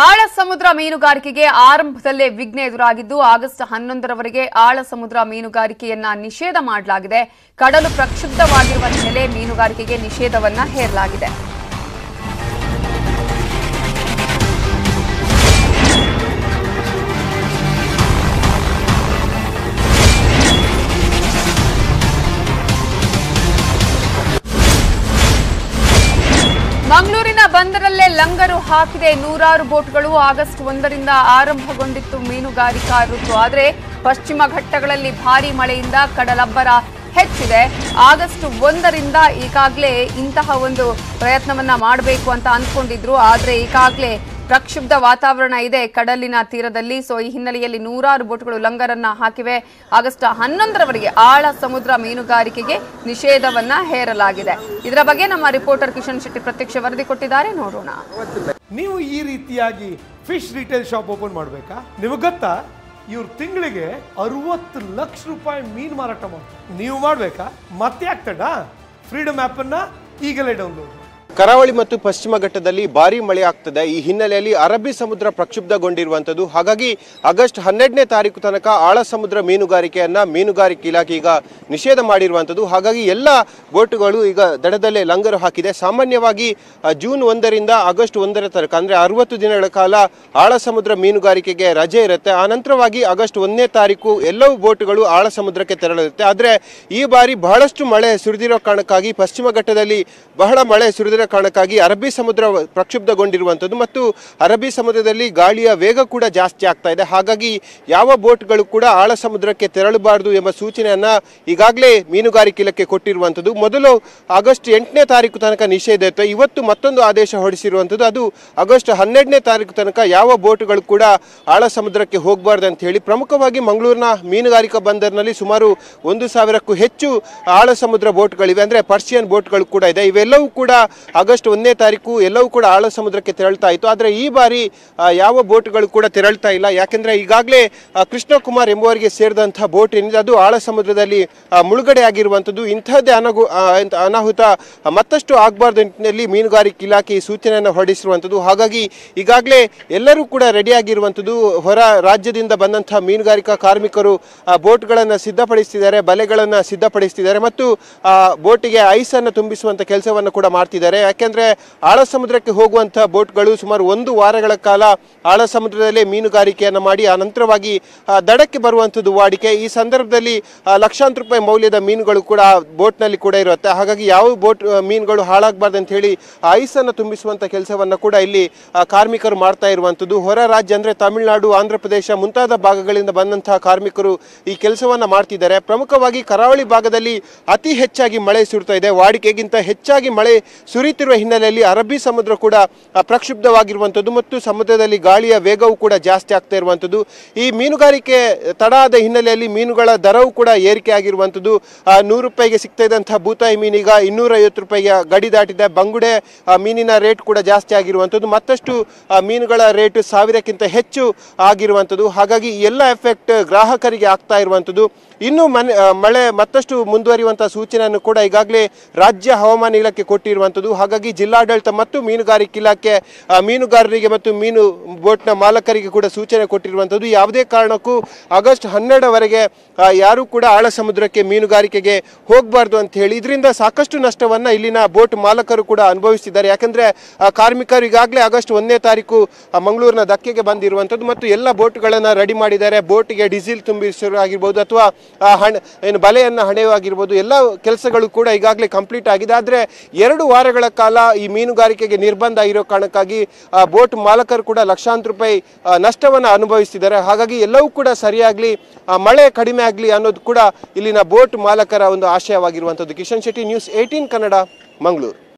ಆಳ ಸಮುದ್ರ ಮೀನುಗಾರಿಕೆಗೆ ಆರಂಭದಲ್ಲೇ ವಿಘ್ನ ಎದುರಾಗಿದ್ದು ಆಗಸ್ಟ್ 11ರವರೆಗೆ ಆಳ ಸಮುದ್ರ ಮೀನುಗಾರಿಕೆಯನ್ನ ನಿಷೇಧ ಮಾಡಲಾಗಿದೆ. ಕಡಲು ಪ್ರಕ್ಷುಬ್ಧವಾಗಿರುವ ಹಿನ್ನೆಲೆ ಮೀನುಗಾರಿಕೆಗೆ ನಿಷೇಧವನ್ನ ಹೇರಲಾಗಿದೆ. ಮಂಗಳೂರಿನ ಬಂದರಲ್ಲೇ ಲಂಗರು ಹಾಕಿದೆ. ನೂರಾರು ಬೋಟ್ಗಳು ಆಗಸ್ಟ್ 1ರಿಂದ ಆರಂಭಗೊಂಡಿತ್ತು ಮೀನುಗಾರಿಕಾ ಋತು. ಆದರೆ ಪಶ್ಚಿಮ ಘಟ್ಟಗಳಲ್ಲಿ ಭಾರೀ ಮಳೆಯಿಂದ ಕಡಲಬ್ಬರ ಹೆಚ್ಚಿದೆ. ಆಗಸ್ಟ್ 1ರಿಂದ ಈಗಾಗಲೇ ಇಂತಹ ಒಂದು ಪ್ರಯತ್ನವನ್ನ ಮಾಡಬೇಕು ಅಂತ ಅಂದ್ಕೊಂಡಿದ್ರು. ಆದರೆ ಈಗಾಗಲೇ ಪ್ರಕ್ಷುಬ್ಧ ವಾತಾವರಣ ಇದೆ ಕಡಲಿನ ತೀರದಲ್ಲಿ. ಸೊ ಈ ಹಿನ್ನೆಲೆಯಲ್ಲಿ ನೂರಾರು ಬೋಟ್ಗಳು ಲಂಗರನ್ನ ಹಾಕಿವೆ. ಆಗಸ್ಟ್ 11ರವರೆಗೆ ಆಳ ಸಮುದ್ರ ಮೀನುಗಾರಿಕೆಗೆ ನಿಷೇಧವನ್ನ ಹೇರಲಾಗಿದೆ. ಇದರ ಬಗ್ಗೆ ನಮ್ಮ ರಿಪೋರ್ಟರ್ ಕಿಶನ್ ಶೆಟ್ಟಿ ಪ್ರತ್ಯಕ್ಷ ವರದಿ ಕೊಟ್ಟಿದ್ದಾರೆ, ನೋಡೋಣ. ನೀವು ಈ ರೀತಿಯಾಗಿ ಫಿಶ್ ರಿಟೇಲ್ ಶಾಪ್ ಓಪನ್ ಮಾಡಬೇಕಾ? ನಿಮಗೆ ಗೊತ್ತಾ, ಇವ್ರು ತಿಂಗಳಿಗೆ 60 ಲಕ್ಷ ರೂಪಾಯಿ ಮೀನು ಮಾರಾಟ ಮಾಡ್ತಾರೆ. ನೀವು ಮಾಡಬೇಕಾ? ಮತ್ತೆ ಆಗ್ತಡ ಫ್ರೀಡಮ್ ಆಪ್ ಅನ್ನ ಈಗಲೇ ಡೌನ್ಲೋಡ್. ಕರಾವಳಿ ಮತ್ತು ಪಶ್ಚಿಮ ಘಟ್ಟದಲ್ಲಿ ಭಾರಿ ಮಳೆ ಆಗ್ತದೆ. ಈ ಹಿನ್ನೆಲೆಯಲ್ಲಿ ಅರಬ್ಬಿ ಸಮುದ್ರ ಪ್ರಕ್ಷುಬ್ಧಗೊಂಡಿರುವಂಥದ್ದು. ಹಾಗಾಗಿ ಆಗಸ್ಟ್ 12ನೇ ತಾರೀಕು ತನಕ ಆಳ ಸಮುದ್ರ ಮೀನುಗಾರಿಕೆಯನ್ನ ಮೀನುಗಾರಿಕೆ ಇಲಾಖೆ ಈಗ ನಿಷೇಧ ಮಾಡಿರುವಂಥದ್ದು. ಹಾಗಾಗಿ ಎಲ್ಲ ಬೋಟುಗಳು ಈಗ ದಡದಲ್ಲೇ ಲಂಗರು ಹಾಕಿದೆ. ಸಾಮಾನ್ಯವಾಗಿ ಜೂನ್ 1ರಿಂದ ಆಗಸ್ಟ್ 1ರ ತನಕ ಅಂದರೆ 60 ದಿನಗಳ ಕಾಲ ಆಳ ಸಮುದ್ರ ಮೀನುಗಾರಿಕೆಗೆ ರಜೆ ಇರುತ್ತೆ. ಆ ನಂತರವಾಗಿ ಆಗಸ್ಟ್ 1ನೇ ತಾರೀಕು ಎಲ್ಲವೂ ಬೋಟುಗಳು ಆಳ ಸಮುದ್ರಕ್ಕೆ ತೆರಳಿರುತ್ತೆ. ಆದರೆ ಈ ಬಾರಿ ಬಹಳಷ್ಟು ಮಳೆ ಸುರಿದಿರೋ ಕಾರಣಕ್ಕಾಗಿ ಪಶ್ಚಿಮ ಘಟ್ಟದಲ್ಲಿ ಬಹಳ ಮಳೆ ಸುರಿದಿರೋ ಕಾರಣಕ್ಕಾಗಿ ಅರಬ್ಬಿ ಸಮುದ್ರ ಪ್ರಕ್ಷುಬ್ಧಗೊಂಡಿರುವಂಥದ್ದು ಮತ್ತು ಅರಬ್ಬಿ ಸಮುದ್ರದಲ್ಲಿ ಗಾಳಿಯ ವೇಗ ಕೂಡ ಜಾಸ್ತಿ ಆಗ್ತಾ ಇದೆ. ಹಾಗಾಗಿ ಯಾವ ಬೋಟ್ಗಳು ಕೂಡ ಆಳ ಸಮುದ್ರಕ್ಕೆ ತೆರಳಬಾರದು ಎಂಬ ಸೂಚನೆಯನ್ನ ಈಗಾಗಲೇ ಮೀನುಗಾರಿಕೆ ಇಲಾಖೆ ಕೊಟ್ಟಿರುವಂಥದ್ದು. ಮೊದಲು ಆಗಸ್ಟ್ 8ನೇ ತಾರೀಕು ತನಕ ನಿಷೇಧ ಇತ್ತು. ಇವತ್ತು ಮತ್ತೊಂದು ಆದೇಶ ಹೊರಡಿಸಿರುವಂಥದ್ದು. ಅದು ಆಗಸ್ಟ್ 12ನೇ ತಾರೀಕು ತನಕ ಯಾವ ಬೋಟ್ಗಳು ಕೂಡ ಆಳ ಸಮುದ್ರಕ್ಕೆ ಹೋಗಬಾರ್ದು ಅಂತ ಹೇಳಿ. ಪ್ರಮುಖವಾಗಿ ಮಂಗಳೂರಿನ ಮೀನುಗಾರಿಕಾ ಬಂದರಿನಲ್ಲಿ ಸುಮಾರು 1000ಕ್ಕೂ ಹೆಚ್ಚು ಆಳ ಸಮುದ್ರ ಬೋಟ್ಗಳಿವೆ, ಅಂದರೆ ಪರ್ಷಿಯನ್ ಬೋಟ್ಗಳು ಕೂಡ ಇದೆ. ಇವೆಲ್ಲವೂ ಕೂಡ ಆಗಸ್ಟ್ 1ನೇ ತಾರೀಕು ಎಲ್ಲವೂ ಕೂಡ ಆಳ ಸಮುದ್ರಕ್ಕೆ ತೆರಳ್ತಾ ಇತ್ತು. ಆದರೆ ಈ ಬಾರಿ ಯಾವ ಬೋಟ್ಗಳು ಕೂಡ ತೆರಳ್ತಾ ಇಲ್ಲ. ಯಾಕೆಂದ್ರೆ ಈಗಾಗಲೇ ಕೃಷ್ಣ ಕುಮಾರ್ ಎಂಬುವರಿಗೆ ಸೇರಿದಂತಹ ಬೋಟ್ ಏನಿದೆ ಅದು ಆಳ ಸಮುದ್ರದಲ್ಲಿ ಮುಳುಗಡೆ ಆಗಿರುವಂಥದ್ದು. ಇಂತಹದ್ದೇ ಅನಾಹುತ ಮತ್ತಷ್ಟು ಆಗಬಾರ್ದು ನಿಟ್ಟಿನಲ್ಲಿ ಮೀನುಗಾರಿಕೆ ಇಲಾಖೆ ಈ ಸೂಚನೆಯನ್ನು ಹೊರಡಿಸಿರುವಂಥದ್ದು. ಹಾಗಾಗಿ ಈಗಾಗಲೇ ಎಲ್ಲರೂ ಕೂಡ ರೆಡಿ ಆಗಿರುವಂಥದ್ದು. ಹೊರ ರಾಜ್ಯದಿಂದ ಬಂದಂತಹ ಮೀನುಗಾರಿಕಾ ಕಾರ್ಮಿಕರು ಬೋಟ್ಗಳನ್ನು ಸಿದ್ಧಪಡಿಸ್ತಿದ್ದಾರೆ, ಬಲೆಗಳನ್ನು ಸಿದ್ಧಪಡಿಸ್ತಿದ್ದಾರೆ ಮತ್ತು ಬೋಟಿಗೆ ಐಸನ್ನು ತುಂಬಿಸುವಂತ ಕೆಲಸವನ್ನು ಕೂಡ ಮಾಡ್ತಿದ್ದಾರೆ. ಯಾಕೆಂದ್ರೆ ಆಳ ಸಮುದ್ರಕ್ಕೆ ಹೋಗುವಂತಹ ಬೋಟ್ಗಳು ಸುಮಾರು 1 ವಾರಗಳ ಕಾಲ ಆಳ ಸಮುದ್ರದಲ್ಲೇ ಮೀನುಗಾರಿಕೆಯನ್ನು ಮಾಡಿ ಆ ನಂತರವಾಗಿ ದಡಕ್ಕೆ ಬರುವಂಥದ್ದು ವಾಡಿಕೆ. ಈ ಸಂದರ್ಭದಲ್ಲಿ ಲಕ್ಷಾಂತರ ರೂಪಾಯಿ ಮೌಲ್ಯದ ಮೀನುಗಳು ಕೂಡ ಬೋಟ್ನಲ್ಲಿ ಕೂಡ ಇರುತ್ತೆ. ಹಾಗಾಗಿ ಯಾವ ಬೋಟ್ ಮೀನುಗಳು ಹಾಳಾಗಬಾರ್ದು ಅಂತ ಹೇಳಿ ಐಸನ್ನು ತುಂಬಿಸುವಂತ ಕೆಲಸವನ್ನ ಕೂಡ ಇಲ್ಲಿ ಕಾರ್ಮಿಕರು ಮಾಡ್ತಾ ಇರುವಂಥದ್ದು. ಹೊರ ರಾಜ್ಯ ಅಂದ್ರೆ ತಮಿಳುನಾಡು, ಆಂಧ್ರ ಪ್ರದೇಶ ಮುಂತಾದ ಭಾಗಗಳಿಂದ ಬಂದಂತಹ ಕಾರ್ಮಿಕರು ಈ ಕೆಲಸವನ್ನ ಮಾಡ್ತಿದ್ದಾರೆ. ಪ್ರಮುಖವಾಗಿ ಕರಾವಳಿ ಭಾಗದಲ್ಲಿ ಅತಿ ಹೆಚ್ಚಾಗಿ ಮಳೆ ಸುರಿತಾ ಇದೆ. ವಾಡಿಕೆಗಿಂತ ಹೆಚ್ಚಾಗಿ ಮಳೆ ಸುರಿತಿರುವ ಹಿನ್ನೆಲೆಯಲ್ಲಿ ಅರಬ್ಬಿ ಸಮುದ್ರ ಕೂಡ ಪ್ರಕ್ಷುಬ್ಧವಾಗಿರುವಂಥದ್ದು ಮತ್ತು ಸಮುದ್ರದಲ್ಲಿ ಗಾಳಿಯ ವೇಗವೂ ಕೂಡ ಜಾಸ್ತಿ ಆಗ್ತಾ ಇರುವಂಥದ್ದು. ಈ ಮೀನುಗಾರಿಕೆ ತಡ ಆದ ಹಿನ್ನೆಲೆಯಲ್ಲಿ ಮೀನುಗಳ ದರವೂ ಕೂಡ ಏರಿಕೆ ಆಗಿರುವಂಥದ್ದು. 100 ರೂಪಾಯಿಗೆ ಸಿಗ್ತಾ ಇದ್ದಂತಹ ಬೂತಾಯಿ ಮೀನೀಗ 250 ರೂಪಾಯಿಗೆ ಗಡಿ ದಾಟಿದೆ. ಬಂಗುಡೆ ಮೀನಿನ ರೇಟ್ ಕೂಡ ಜಾಸ್ತಿ ಆಗಿರುವಂಥದ್ದು. ಮತ್ತಷ್ಟು ಮೀನುಗಳ ರೇಟ್ 1000ಕ್ಕಿಂತ ಹೆಚ್ಚು ಆಗಿರುವಂಥದ್ದು. ಹಾಗಾಗಿ ಎಲ್ಲ ಎಫೆಕ್ಟ್ ಗ್ರಾಹಕರಿಗೆ ಆಗ್ತಾ ಇರುವಂಥದ್ದು. ಇನ್ನು ಮಳೆ ಮತ್ತಷ್ಟು ಮುಂದುವರಿಯುವಂತಹ ಸೂಚನೆಯನ್ನು ಕೂಡ ಈಗಾಗಲೇ ರಾಜ್ಯ ಹವಾಮಾನ ಇಲಾಖೆ ಕೊಟ್ಟಿರುವಂಥದ್ದು. ಹಾಗಾಗಿ ಜಿಲ್ಲಾಡಳಿತ ಮತ್ತು ಮೀನುಗಾರಿಕೆ ಇಲಾಖೆ ಮೀನುಗಾರರಿಗೆ ಮತ್ತು ಮೀನು ಬೋಟ್ನ ಮಾಲಕರಿಗೆ ಕೂಡ ಸೂಚನೆ ಕೊಟ್ಟಿರುವಂಥದ್ದು. ಯಾವುದೇ ಕಾರಣಕ್ಕೂ ಆಗಸ್ಟ್ 12ರವರೆಗೆ ಯಾರು ಕೂಡ ಆಳ ಸಮುದ್ರಕ್ಕೆ ಮೀನುಗಾರಿಕೆಗೆ ಹೋಗಬಾರ್ದು ಅಂತ ಹೇಳಿ. ಇದರಿಂದ ಸಾಕಷ್ಟು ನಷ್ಟವನ್ನ ಇಲ್ಲಿನ ಬೋಟ್ ಮಾಲಕರು ಕೂಡ ಅನುಭವಿಸಿದ್ದಾರೆ. ಯಾಕಂದ್ರೆ ಕಾರ್ಮಿಕರು ಈಗಾಗಲೇ ಆಗಸ್ಟ್ 1ನೇ ತಾರೀಕು ಮಂಗಳೂರಿನ ಧಕ್ಕೆಗೆ ಬಂದಿರುವಂಥದ್ದು ಮತ್ತು ಎಲ್ಲ ಬೋಟ್ಗಳನ್ನು ರೆಡಿ ಮಾಡಿದ್ದಾರೆ. ಬೋಟ್ಗೆ ಡೀಸೆಲ್ ತುಂಬಿಸಲು ಆಗಿರ್ಬೋದು ಅಥವಾ ಬಲೆಯನ್ನು ಹಣೆಯುವಾಗಿರ್ಬೋದು, ಎಲ್ಲ ಕೆಲಸಗಳು ಕೂಡ ಈಗಾಗಲೇ ಕಂಪ್ಲೀಟ್ ಆಗಿದೆ. ಆದರೆ 2 ವಾರಗಳ ಕಾಲ ಈ ಮೀನುಗಾರಿಕೆಗೆ ನಿರ್ಬಂಧ ಇರೋ ಕಾರಣಕ್ಕಾಗಿ ಬೋಟ್ ಮಾಲಕರು ಕೂಡ ಲಕ್ಷಾಂತರ ರೂಪಾಯಿ ನಷ್ಟವನ್ನು ಅನುಭವಿಸ್ತಿದ್ದಾರೆ. ಹಾಗಾಗಿ ಎಲ್ಲವೂ ಕೂಡ ಸರಿಯಾಗ್ಲಿ, ಮಳೆ ಕಡಿಮೆ ಆಗಲಿ ಅನ್ನೋದು ಕೂಡ ಇಲ್ಲಿನ ಬೋಟ್ ಮಾಲಕರ ಒಂದು ಆಶಯವಾಗಿರುವಂಥದ್ದು. ಕಿಶನ್ ಶೆಟ್ಟಿ, ನ್ಯೂಸ್ 18 ಕನ್ನಡ, ಮಂಗಳೂರು.